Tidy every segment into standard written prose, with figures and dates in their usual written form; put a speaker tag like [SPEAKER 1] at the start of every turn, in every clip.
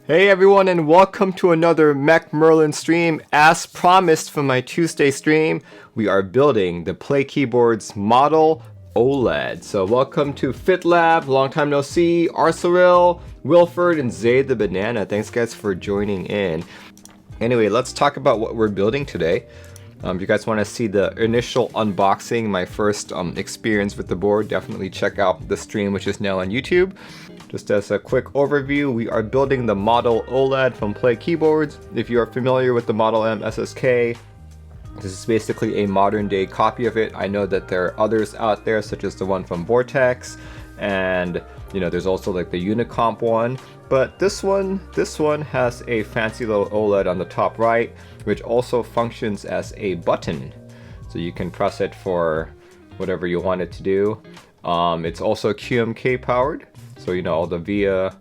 [SPEAKER 1] Hey everyone, and welcome to another Mech Merlin stream. As promised from my Tuesday stream, we are building the Play Keyboards model OLED. So welcome to FitLab, long time no see, Arcyril, Wilford, and Zay the Banana. Thanks guys for joining in. Anyway, let's talk about what we're building today. If you guys want to see the initial unboxing, my first experience with the board, definitely check out the stream, which is now on YouTube. Just as a quick overview, we are building the Model OLED from Play Keyboards. If you are familiar with the Model M SSK, this is basically a modern day copy of it. I know that there are others out there, such as the one from Vortex, and there's also like the Unicomp one. But this one has a fancy little OLED on the top right, which also functions as a button. So you can press it for whatever you want it to do. It's also QMK powered. So all the VIA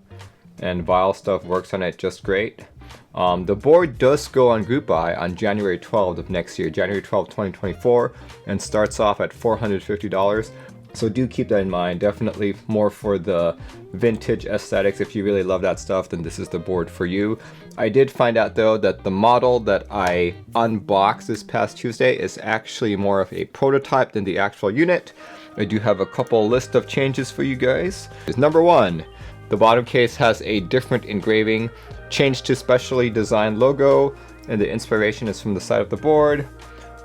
[SPEAKER 1] and VIAL stuff works on it just great. The board does go on group buy on January 12th of next year, January 12th, 2024, and starts off at $450. So do keep that in mind. Definitely more for the vintage aesthetics. If you really love that stuff, then this is the board for you. I did find out though that the model that I unboxed this past Tuesday is actually more of a prototype than the actual unit. I do have a couple list of changes for you guys. Number one, the bottom case has a different engraving, changed to specially designed logo, and the inspiration is from the side of the board.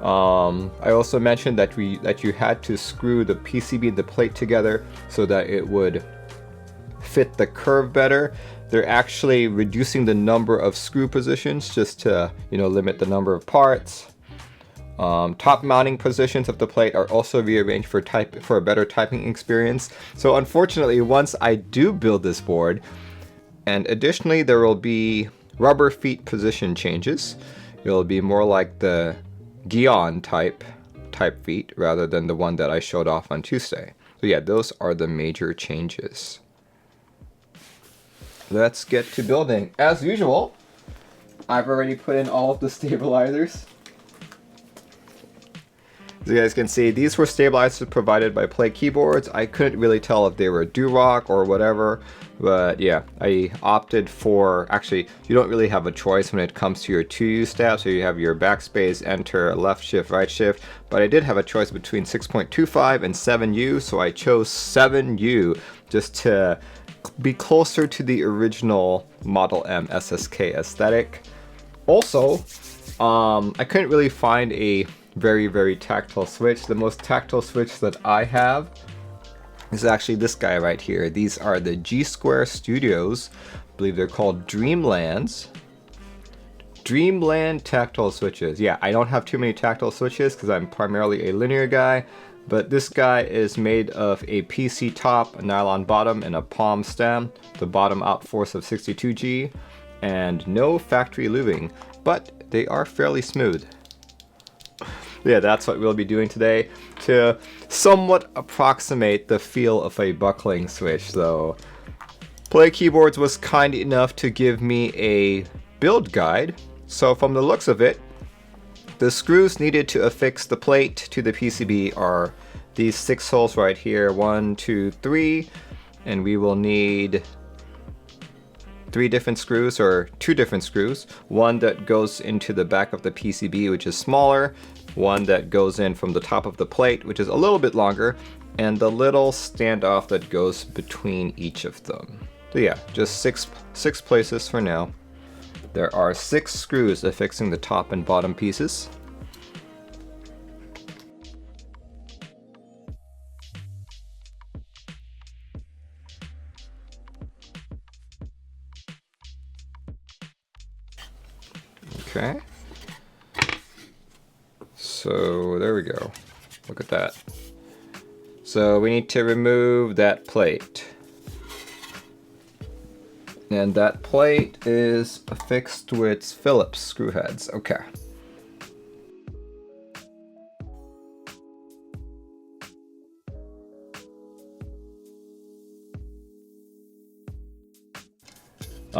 [SPEAKER 1] I also mentioned that you had to screw the PCB and the plate together so that it would fit the curve better. They're actually reducing the number of screw positions just to limit the number of parts. Top mounting positions of the plate are also rearranged for a better typing experience. So unfortunately, once I do build this board, and additionally there will be rubber feet position changes. It'll be more like the Gion type feet rather than the one that I showed off on Tuesday. So yeah, those are the major changes. Let's get to building. As usual, I've already put in all of the stabilizers. As you guys can see, these were stabilizers provided by Play Keyboards. I couldn't really tell if they were Durock or whatever, but yeah, I opted for, actually, you don't really have a choice when it comes to your 2U stab, so you have your backspace, enter, left shift, right shift, but I did have a choice between 6.25 and 7U, so I chose 7U just to be closer to the original Model M SSK aesthetic. Also, I couldn't really find a very tactile switch. The most tactile switch that I have is actually this guy right here. These are the G Square Studios. I believe they're called Dreamland tactile switches. Yeah, I don't have too many tactile switches because I'm primarily a linear guy, but this guy is made of a PC top, a nylon bottom, and a palm stem. The bottom out force of 62G, and no factory lubing, but they are fairly smooth. Yeah, that's what we'll be doing today to somewhat approximate the feel of a buckling switch. So Play Keyboards was kind enough to give me a build guide. So from the looks of it, the screws needed to affix the plate to the PCB are these 6 holes right here, 1, 2, 3, and we will need 3 different screws, or 2 different screws. One that goes into the back of the PCB, which is smaller, one that goes in from the top of the plate, which is a little bit longer, and the little standoff that goes between each of them. So yeah, just six places for now. There are 6 screws affixing the top and bottom pieces. Okay. So there we go. Look at that. So we need to remove that plate. And that plate is affixed with Phillips screw heads. Okay.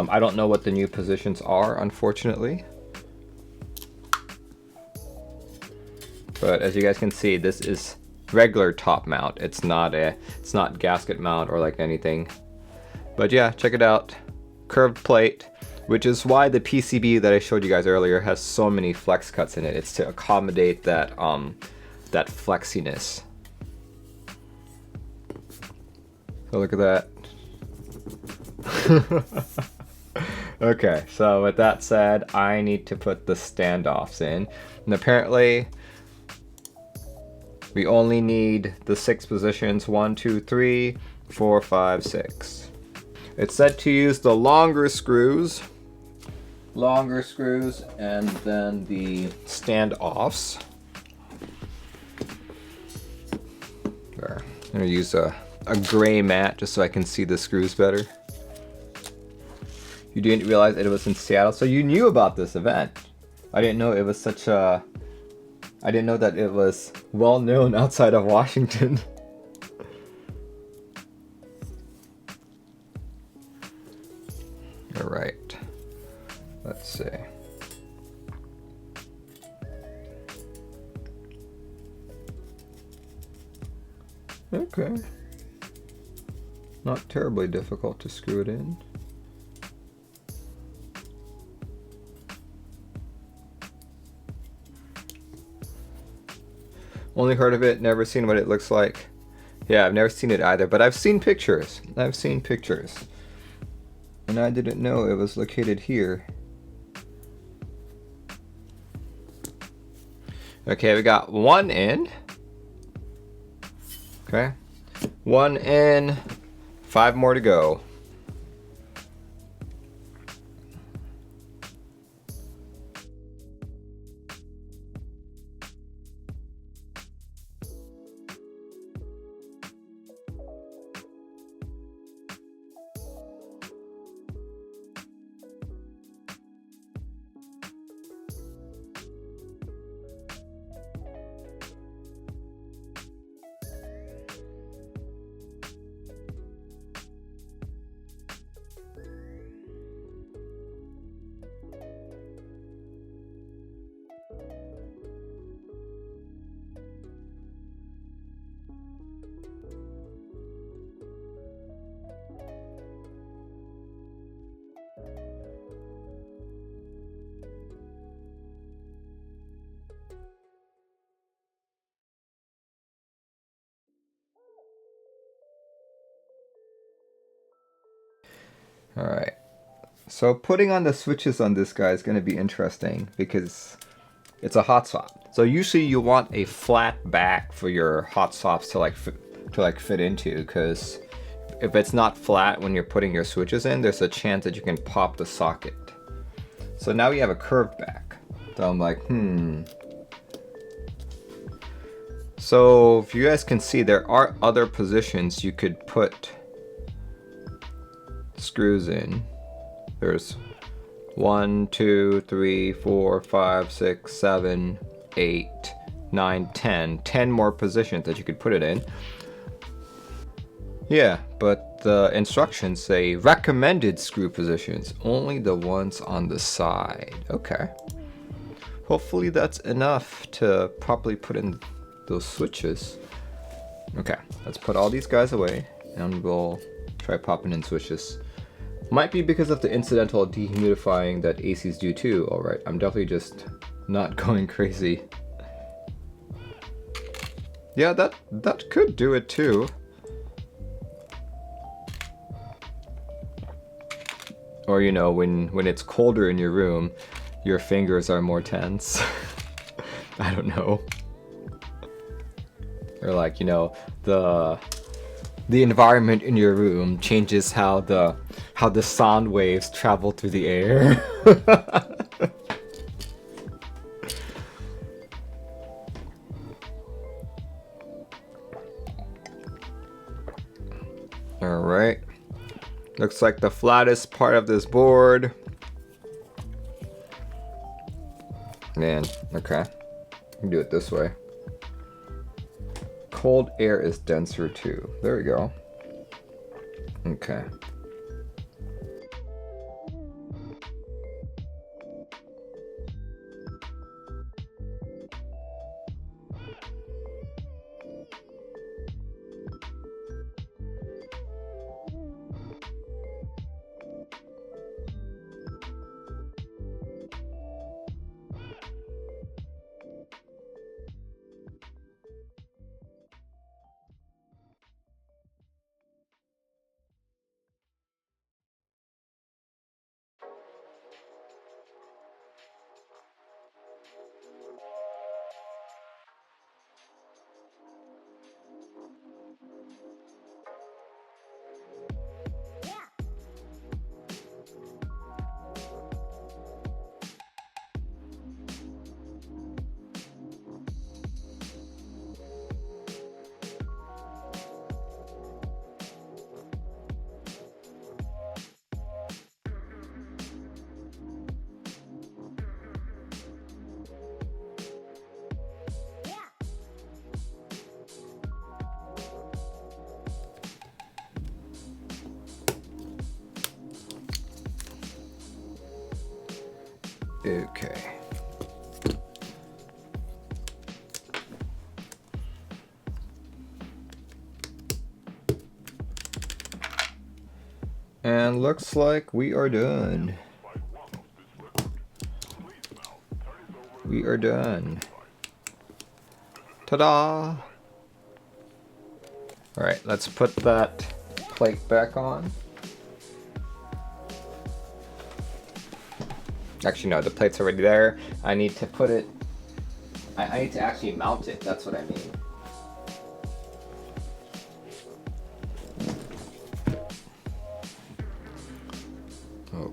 [SPEAKER 1] I don't know what the new positions are, unfortunately. But as you guys can see, this is regular top mount. It's not gasket mount or like anything. But yeah, check it out. curved plate, which is why the PCB that I showed you guys earlier has so many flex cuts in it. It's to accommodate that that flexiness. So look at that. Okay, so with that said, I need to put the standoffs in. And apparently, we only need the 6 positions, 1, 2, 3, 4, 5, 6. It's said to use the longer screws, and then the standoffs. There. I'm gonna use a gray mat just so I can see the screws better. You didn't realize it was in Seattle, so you knew about this event. I didn't know it was such a... I didn't know that it was well known outside of Washington. All right. Let's see. Okay. Not terribly difficult to screw it in. Only heard of it, never seen what it looks like. Yeah, I've never seen it either, but I've seen pictures. And I didn't know it was located here. Okay, we got 1 in. Okay. 1 in, 5 more to go. Alright, so putting on the switches on this guy is going to be interesting because it's a hot swap. So usually you want a flat back for your hot swaps to fit into, because if it's not flat when you're putting your switches in, there's a chance that you can pop the socket. So now we have a curved back. So I'm like, So if you guys can see, there are other positions you could put screws in. There's 1, 2, 3, 4, 5, 6, 7, 8, 9, 10 more positions that you could put it in. Yeah, but the instructions say recommended screw positions, only the ones on the side. Okay. Hopefully that's enough to properly put in those switches. Okay, let's put all these guys away and we'll try popping in switches. Might be because of the incidental dehumidifying that ACs do too. Alright, I'm definitely just not going crazy. Yeah, that could do it too. Or you know, when it's colder in your room, your fingers are more tense. I don't know. Or like, you know, the environment in your room changes how the sound waves travel through the air. All right. Looks like the flattest part of this board. Man, okay. I can do it this way. Cold air is denser too. There we go. Okay. Okay. And looks like we are done. We are done. Ta-da! Alright, let's put that plate back on. Actually, no, the plate's already there. I need to put it... I need to actually mount it, that's what I mean.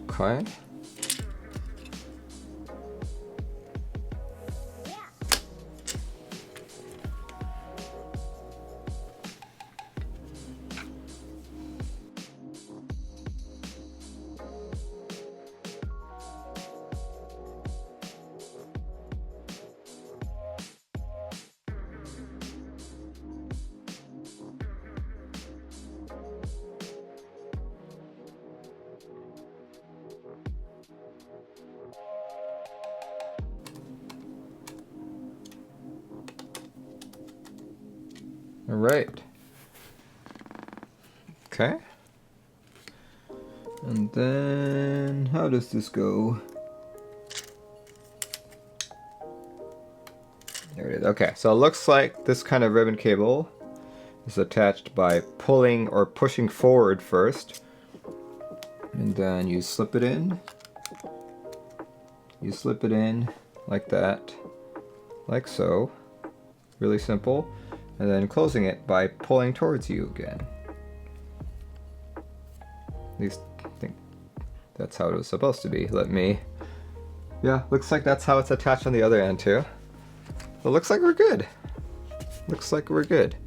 [SPEAKER 1] Okay. All right. Okay. And then how does this go? There it is. Okay, so it looks like this kind of ribbon cable is attached by pulling or pushing forward first. And then you slip it in. You slip it in like that, like so. Really simple. And then closing it by pulling towards you again. At least I think that's how it was supposed to be. Yeah, looks like that's how it's attached on the other end too. It looks like we're good. Looks like we're good.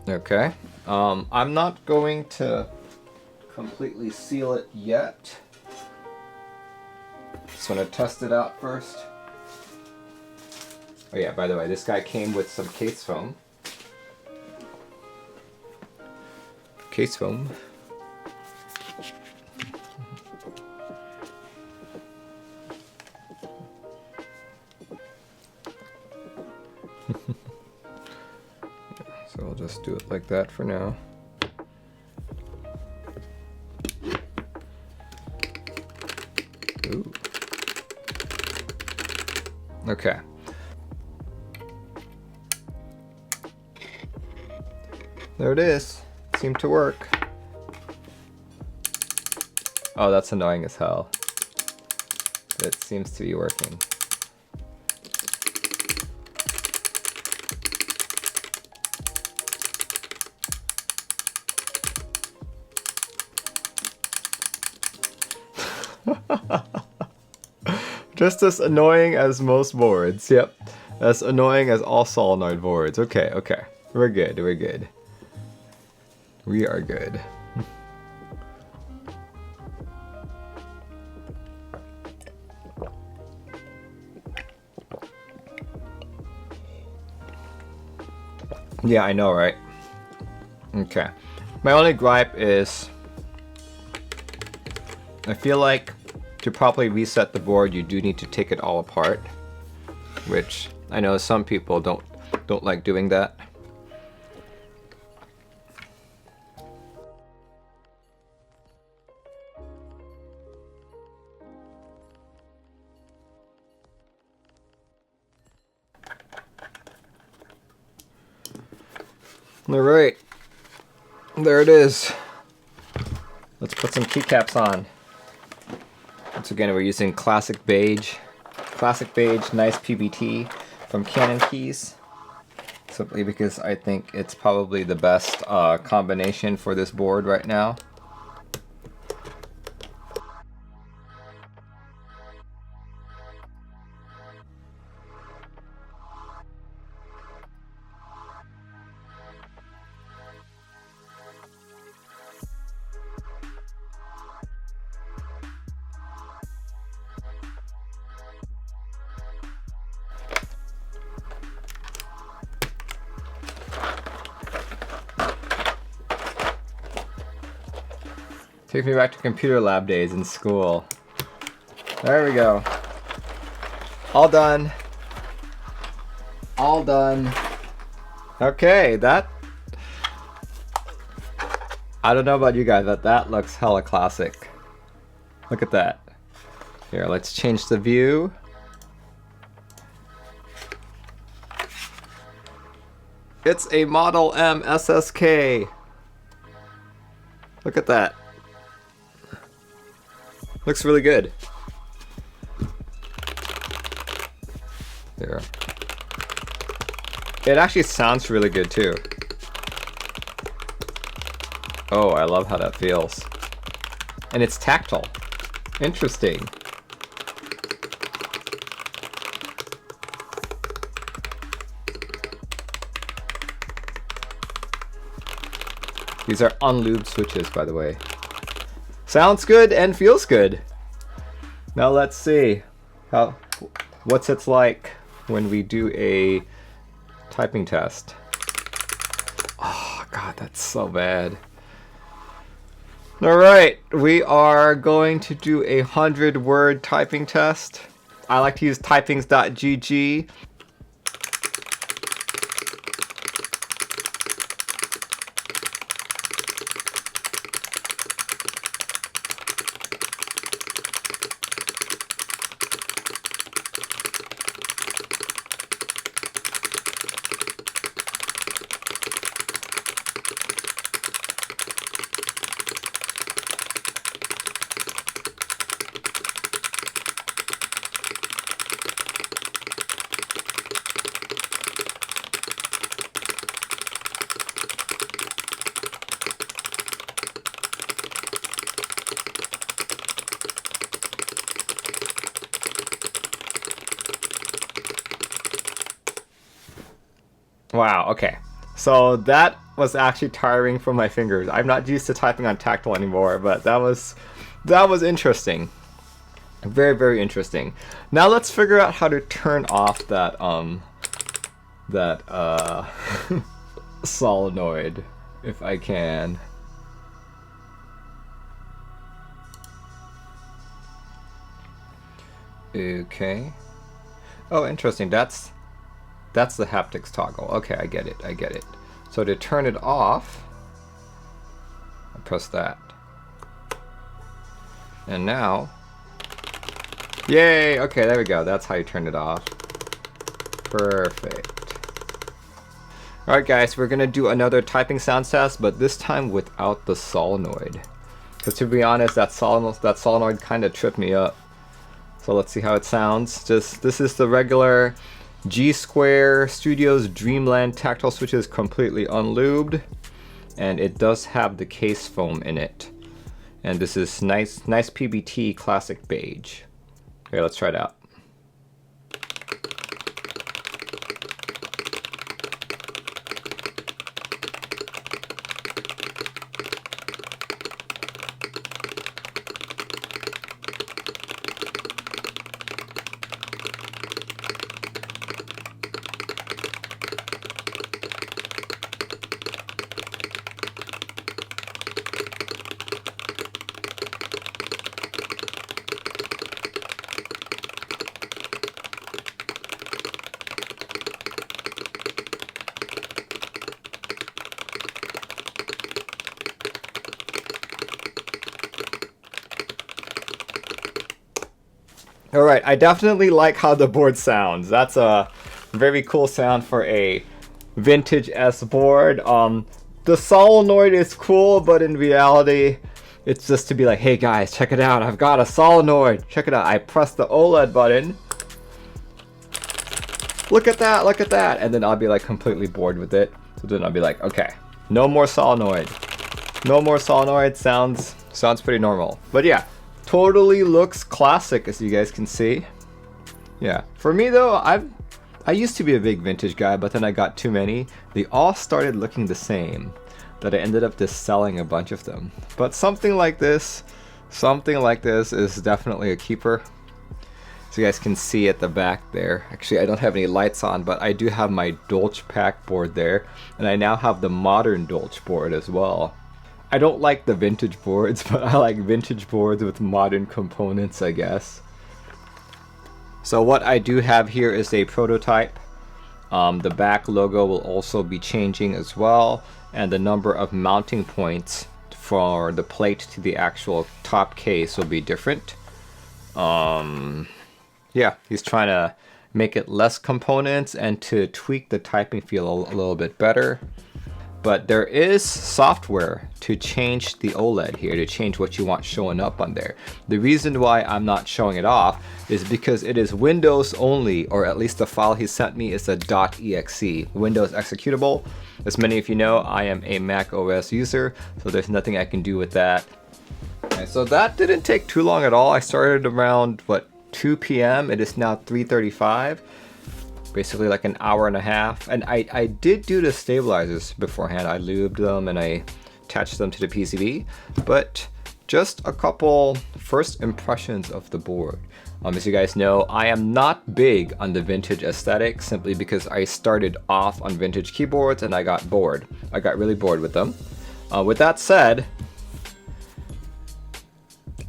[SPEAKER 1] Okay. I'm not going to completely seal it yet. Just want to test it out first. Oh yeah, by the way, this guy came with some case foam. Case foam. So I'll just do it like that for now. Ooh. Okay. There it is. Seemed to work. Oh, that's annoying as hell. It seems to be working. Just as annoying as most boards. Yep. As annoying as all solenoid boards. Okay, okay. We're good, we're good. We are good. Yeah, I know, right? Okay. My only gripe is I feel like to properly reset the board, you do need to take it all apart, which I know some people don't like doing that. All right, there it is. Let's put some keycaps on. Once again, we're using classic beige, nice PBT from Canon Keys. Simply because I think it's probably the best combination for this board right now. Takes me back to computer lab days in school. There we go. All done. All done. Okay, that... I don't know about you guys, but that looks hella classic. Look at that. Here, let's change the view. It's a Model M SSK. Look at that. Looks really good. There. It actually sounds really good too. Oh, I love how that feels. And it's tactile. Interesting. These are unlubed switches, by the way. Sounds good and feels good. Now let's see what's it's like when we do a typing test. Oh god, that's so bad. Alright, we are going to do a 100-word typing test. I like to use typings.gg. Wow, okay. So that was actually tiring for my fingers. I'm not used to typing on tactile anymore, but that was interesting. Very, very interesting. Now let's figure out how to turn off that solenoid, if I can. Okay. Oh, interesting. That's the haptics toggle. Okay, I get it. So to turn it off, I press that. And now, yay! Okay, there we go. That's how you turn it off. Perfect. Alright guys, we're gonna do another typing sound test, but this time without the solenoid. Because to be honest, that solenoid kind of tripped me up. So let's see how it sounds. This is the regular G Square Studios Dreamland tactile switches, completely unlubed, and it does have the case foam in it. And this is nice PBT classic beige. Okay, let's try it out. Alright, I definitely like how the board sounds. That's a very cool sound for a vintage S board. The solenoid is cool, but in reality, it's just to be like, hey guys, check it out, I've got a solenoid. Check it out. I press the OLED button. Look at that, and then I'll be like completely bored with it. So then I'll be like, okay, no more solenoid. No more solenoid. Sounds pretty normal. But yeah. Totally looks classic, as you guys can see. Yeah, for me though, I used to be a big vintage guy, but then I got too many. They all started looking the same, that I ended up just selling a bunch of them. But something like this is definitely a keeper. So you guys can see at the back there. Actually, I don't have any lights on, but I do have my Dolce Pack board there, and I now have the modern Dolce board as well. I don't like the vintage boards, but I like vintage boards with modern components, I guess. So what I do have here is a prototype. The back logo will also be changing as well, and the number of mounting points for the plate to the actual top case will be different. Yeah, he's trying to make it less components and to tweak the typing feel a little bit better. But there is software to change the OLED here, to change what you want showing up on there. The reason why I'm not showing it off is because it is Windows only, or at least the file he sent me is a .exe, Windows executable. As many of you know, I am a Mac OS user, so there's nothing I can do with that. Okay, so that didn't take too long at all. I started around, what, 2 p.m. It is now 3:35. Basically like an hour and a half. And I did do the stabilizers beforehand. I lubed them and I attached them to the PCB. But just a couple first impressions of the board. As you guys know, I am not big on the vintage aesthetic simply because I started off on vintage keyboards and I got bored. I got really bored with them. With that said,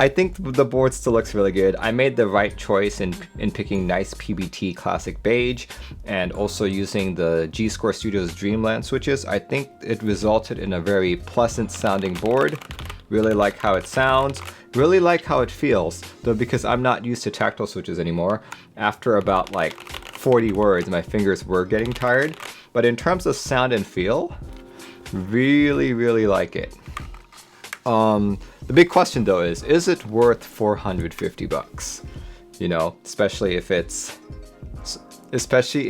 [SPEAKER 1] I think the board still looks really good. I made the right choice in picking nice PBT classic beige and also using the G-Score Studios Dreamland switches. I think it resulted in a very pleasant sounding board. Really like how it sounds, really like how it feels, though because I'm not used to tactile switches anymore. After about like 40 words, my fingers were getting tired. But in terms of sound and feel, really like it. The big question though is it worth 450 bucks? You know, especially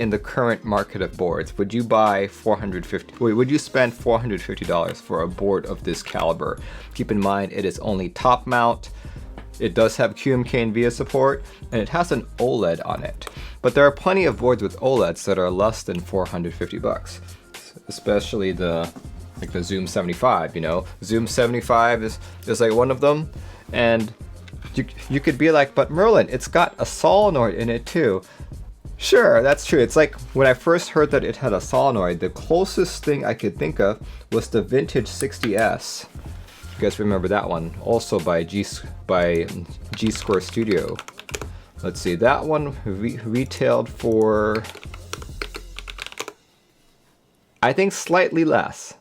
[SPEAKER 1] in the current market of boards. Would you spend $450 for a board of this caliber? Keep in mind, it is only top mount. It does have QMK and VIA support, and it has an OLED on it. But there are plenty of boards with OLEDs that are less than 450 bucks, especially the Zoom 75, you know. Zoom 75 is like one of them, and you could be like, but Merlin, it's got a solenoid in it too. Sure, that's true. It's like when I first heard that it had a solenoid, the closest thing I could think of was the vintage 60S. You guys remember that one? Also by G-Score Studio. Let's see, that one retailed for, I think, slightly less,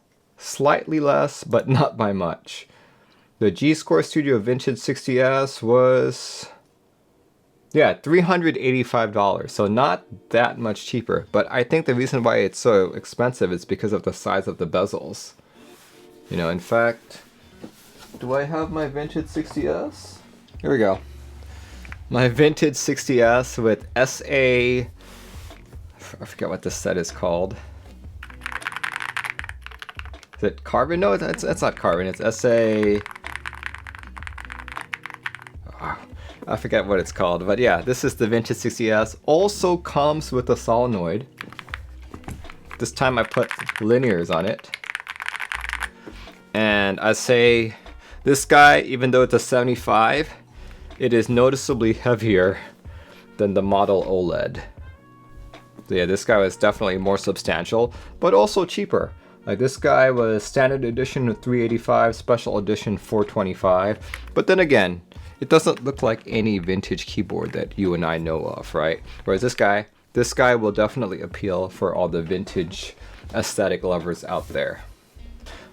[SPEAKER 1] but not by much. The G-Score Studio Vintage 60S was, yeah, $385, so not that much cheaper. But I think the reason why it's so expensive is because of the size of the bezels. You know, in fact, do I have my Vintage 60S? Here we go. My Vintage 60S with SA, I forget what this set is called. Is it carbon? No, it's not carbon. It's SA. Oh, I forget what it's called. But yeah, this is the Vintage 60S. Also comes with a solenoid. This time I put linears on it. And I say this guy, even though it's a 75, it is noticeably heavier than the model OLED. So yeah, this guy was definitely more substantial, but also cheaper. Like this guy was standard edition with $385, special edition $425. But then again, it doesn't look like any vintage keyboard that you and I know of, right? Whereas this guy will definitely appeal for all the vintage aesthetic lovers out there.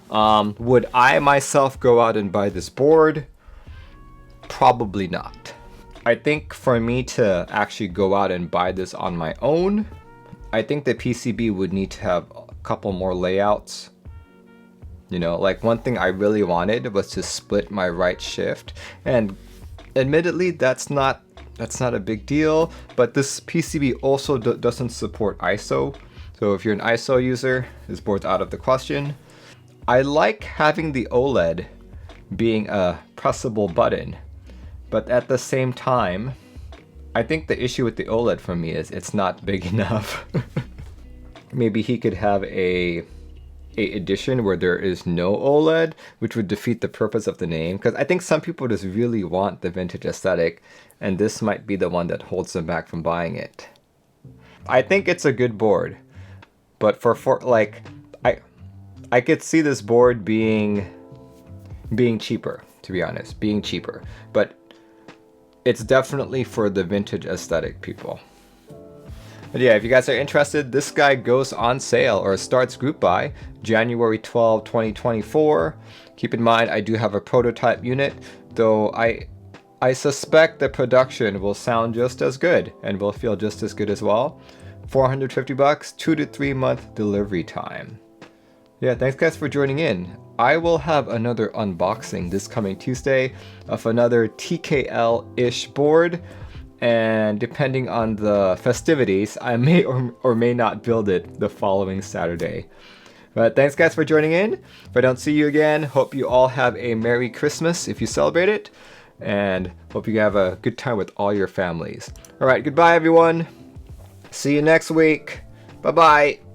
[SPEAKER 1] Would I myself go out and buy this board? Probably not. I think for me to actually go out and buy this on my own, I think the PCB would need to have couple more layouts. You know, like one thing I really wanted was to split my right shift, and admittedly that's not a big deal, but this PCB also doesn't support ISO, so if you're an ISO user, this board's out of the question. I like having the OLED being a pressable button, but at the same time, I think the issue with the OLED for me is it's not big enough. Maybe he could have a edition where there is no OLED, which would defeat the purpose of the name. Because I think some people just really want the vintage aesthetic, and this might be the one that holds them back from buying it. I think it's a good board, but for like, I could see this board being cheaper, to be honest, being cheaper. But it's definitely for the vintage aesthetic people. But yeah, if you guys are interested, this guy goes on sale or starts group buy January 12, 2024. Keep in mind, I do have a prototype unit, though I suspect the production will sound just as good and will feel just as good as well. 450 bucks, 2 to 3 month delivery time. Yeah, thanks guys for joining in. I will have another unboxing this coming Tuesday of another TKL-ish board. And depending on the festivities, I may or may not build it the following Saturday. But thanks guys for joining in. If I don't see you again, hope you all have a Merry Christmas if you celebrate it. And hope you have a good time with all your families. Alright, goodbye everyone. See you next week. Bye-bye.